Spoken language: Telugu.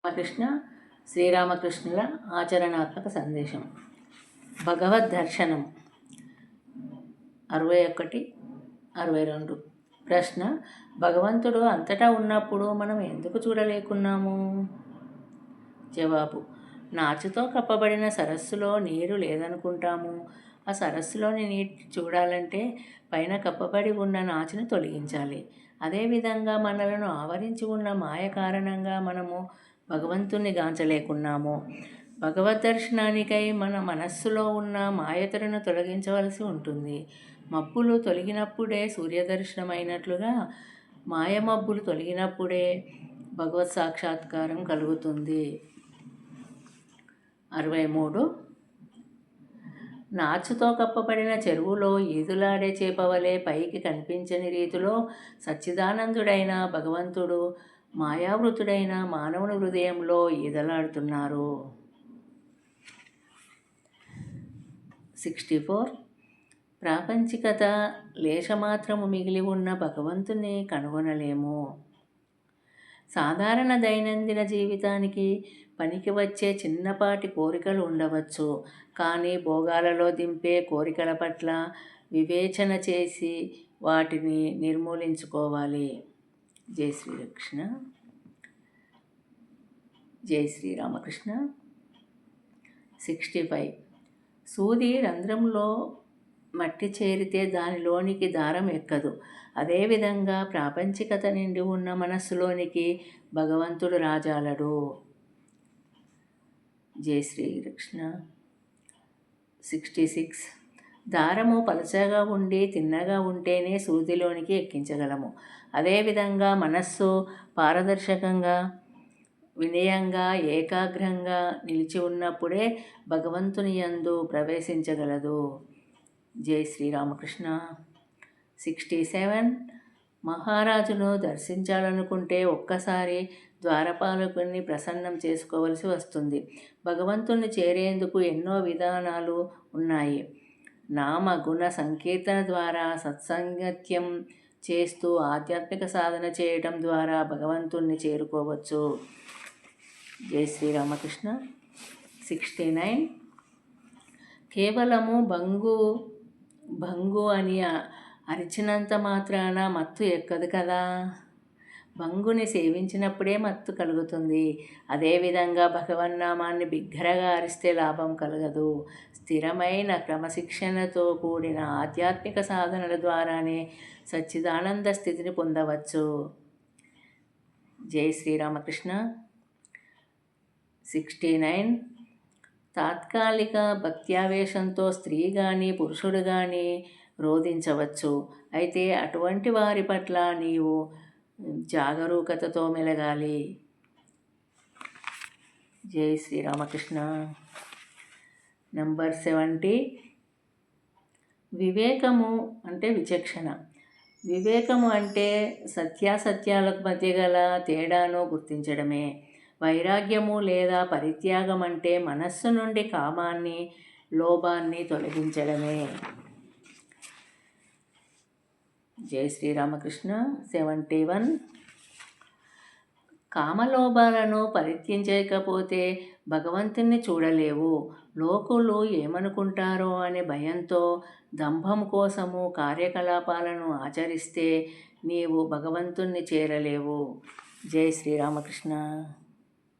రామకృష్ణ శ్రీరామకృష్ణుల ఆచరణాత్మక సందేశం. భగవద్ దర్శనం 61, 62. ప్రశ్న: భగవంతుడు అంతటా ఉన్నప్పుడు మనం ఎందుకు చూడలేకున్నాము? జవాబు: నాచుతో కప్పబడిన సరస్సులో నీరు లేదనుకుంటాము. ఆ సరస్సులోని నీటిని చూడాలంటే పైన కప్పబడి ఉన్న నాచుని తొలగించాలి. అదేవిధంగా మనలను ఆవరించి ఉన్న మాయ కారణంగా మనము భగవంతుణ్ణి గాంచలేకున్నాము. భగవద్ దర్శనానికై మన మనస్సులో ఉన్న మాయతలను తొలగించవలసి ఉంటుంది. మబ్బులు తొలగినప్పుడే సూర్యదర్శనమైనట్లుగా మాయమబ్బులు తొలగినప్పుడే భగవత్ సాక్షాత్కారం కలుగుతుంది. 63. నాచుతో కప్పబడిన చెరువులో ఈదులాడే చేపవలే పైకి కనిపించని రీతిలో సచ్చిదానందుడైన భగవంతుడు మాయావృతుడైన మానవుని హృదయంలో ఈదలాడుతున్నారు. 64. ప్రాపంచికత లేశమాత్రము మిగిలి ఉన్న భగవంతుని కనుగొనలేము. సాధారణ దైనందిన జీవితానికి పనికి వచ్చే చిన్నపాటి కోరికలు ఉండవచ్చు. కానీ భోగాలలో దింపే కోరికల పట్ల వివేచన చేసి వాటిని నిర్మూలించుకోవాలి. జై శ్రీకృష్ణ. జై శ్రీరామకృష్ణ. 65. సూది రంధ్రంలో మట్టి చేరితే దానిలోనికి దారం ఎక్కదు. అదేవిధంగా ప్రాపంచికత నిండి ఉన్న మనస్సులోనికి భగవంతుడు రాజాలడు. జై శ్రీకృష్ణ. 66. దారము పలచగా ఉండి తిన్నగా ఉంటేనే సూదిలోనికి ఎక్కించగలము. అదేవిధంగా మనస్సు పారదర్శకంగా వినయంగా ఏకాగ్రంగా నిలిచి ఉన్నప్పుడే భగవంతుని యందు ప్రవేశించగలదు. జై శ్రీరామకృష్ణ. 67. మహారాజును దర్శించాలనుకుంటే ఒక్కసారి ద్వారపాలకుని ప్రసన్నం చేసుకోవలసి వస్తుంది. భగవంతుని చేరేందుకు ఎన్నో విధానాలు ఉన్నాయి. నామ గుణ సంకీర్తన ద్వారా సత్సంగత్యం చేస్తూ ఆధ్యాత్మిక సాధన చేయటం ద్వారా భగవంతుణ్ణి చేరుకోవచ్చు. జై శ్రీరామకృష్ణ. 69. కేవలము భంగు అని అరిచినంత మాత్రాన మత్తు ఎక్కదు కదా. భంగుని సేవించినప్పుడే మత్తు కలుగుతుంది. అదేవిధంగా భగవన్నామాన్ని బిగ్గరగా అరిస్తే లాభం కలగదు. స్థిరమైన క్రమశిక్షణతో కూడిన ఆధ్యాత్మిక సాధనల ద్వారానే సచ్చిదానంద స్థితిని పొందవచ్చు. జై శ్రీరామకృష్ణ. 69. తాత్కాలిక భక్త్యావేశంతో స్త్రీ కానీ పురుషుడు కానీ రోధించవచ్చు. అయితే అటువంటి వారి పట్ల నీవు జాగరూకతతో మెలగాలి. జై శ్రీరామకృష్ణ. నంబర్ 70. వివేకము అంటే విచక్షణ. వివేకము అంటే సత్యాసత్యాలకు మధ్య గల తేడాను గుర్తించడమే. వైరాగ్యము లేదా పరిత్యాగం అంటే మనస్సు నుండి కామాన్ని లోభాన్ని తొలగించడమే. జై శ్రీరామకృష్ణ. 71. కామలోభాలను పరిత్యజించకపోతే భగవంతుణ్ణి చూడలేవు. లోకులు ఏమనుకుంటారో అనే భయంతో దంభం కోసము కార్యకలాపాలను ఆచరిస్తే నీవు భగవంతుణ్ణి చేరలేవు. జై శ్రీరామకృష్ణ.